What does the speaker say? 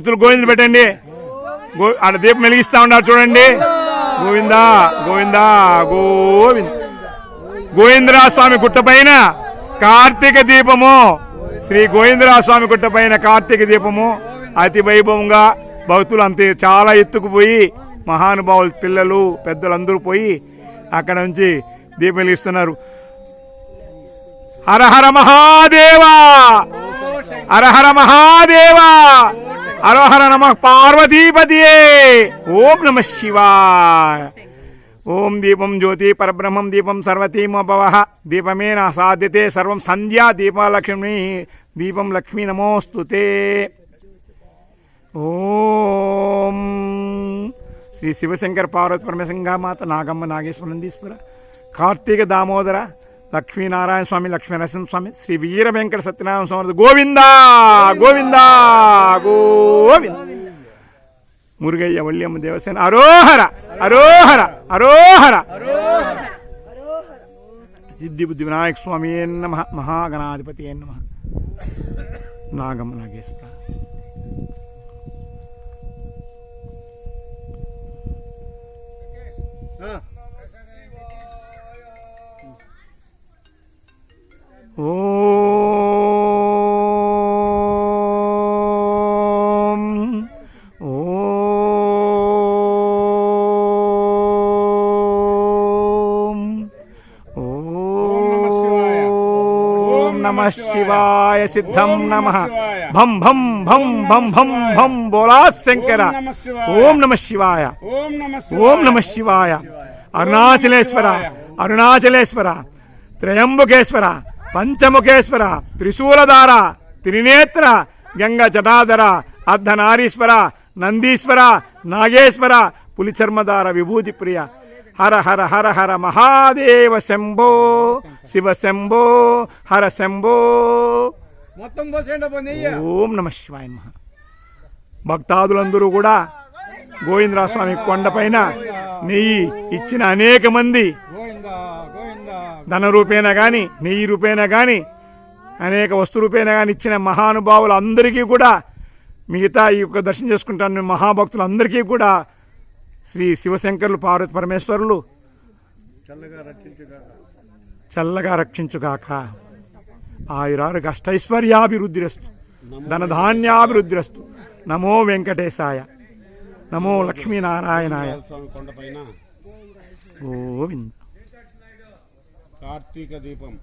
భక్తులు గోవిందులు పెట్టండి. ఆడ దీపం వెలిగిస్తా ఉన్నారు చూడండి. గోవిందా గోవిందా గోవింద. గోవిందరాజ స్వామి గుట్టపైన కార్తీక దీపము, శ్రీ గోవిందరాజ స్వామి గుట్టపైన కార్తీక దీపము అతి వైభవంగా భక్తులు అంతే చాలా ఎత్తుకుపోయి మహానుభావులు పిల్లలు పెద్దలందరూ పోయి అక్కడ నుంచి దీపం వెలిగిస్తున్నారు. హర హర మహాదేవా, హర హర మహాదేవా, హర హర నమ పార్వతీపతియే. ఓం నమ శివాయ. ఓం దీపం జ్యోతి పరబ్రహ్మం దీపం సర్వతీమభవ దీపమే నా సాధ్యతే సర్వం సంధ్యా దీపలక్ష్మి దీపం లక్ష్మీ నమోస్తుతే. ఓం శ్రీ శివశంకర పార్వతి పరమశంగామాత నాగమ్మ నాగేశ్వర నందీశ్వర కార్తీక దామోదర లక్ష్మీనారాయణ స్వామి లక్ష్మీనరసింహ స్వామి శ్రీ వీర వెంకట సత్యనారాయణ స్వామి గోవిందా గోవిందా గోవింద. మురుగయ్య వల్లియమ్మ దేవసేన అరోహర అరోహర అరోహర. సిద్ధి బుద్ధి వినాయక స్వామి నమ మహాగణాధిపతి నమ. నాగమ్మ నాగేశ్వర. ఓం ఓం ఓం నమః శివాయ. సిద్ధం నమః భం భం భం భం భం భం బోలా శంకర. ఓం నమః శివాయ. ఓం నమః శివాయ. అరుణాచలేశ్వర అరుణాచలేశ్వర త్రయంబకేశ్వర పంచముఖేశ్వర త్రిశూలధార త్రినేత్ర గంగ జటాధర అర్ధనారీశ్వర నందీశ్వర నాగేశ్వర పులిచర్మధార విభూతి ప్రియ. హర హర హర హర మహాదేవ శంభో శివ శంభో హర శంభో. ఓం నమ శివాయ. భక్తాదులందరూ కూడా గోవిందరాజ స్వామి కొండపైన నెయ్యి ఇచ్చిన అనేక మంది ధన రూపేణ కానీ నెయ్యి రూపేణ కానీ అనేక వస్తు రూపేణ కానీ ఇచ్చిన మహానుభావులు అందరికీ కూడా మిగతా ఈ యొక్క దర్శనం చేసుకుంటాను మహాభక్తులందరికీ కూడా శ్రీ శివశంకరులు పార్వతి పరమేశ్వరులు చల్లగా రక్షించుగాక. ఆయురారోగ్య అష్టైశ్వర్యాభివృద్ధిరస్తు ధనధాన్యాభివృద్ధిరస్తు. నమో వెంకటేశాయ నమో లక్ష్మీనారాయణాయ. గోవింద. కార్తీక దీపం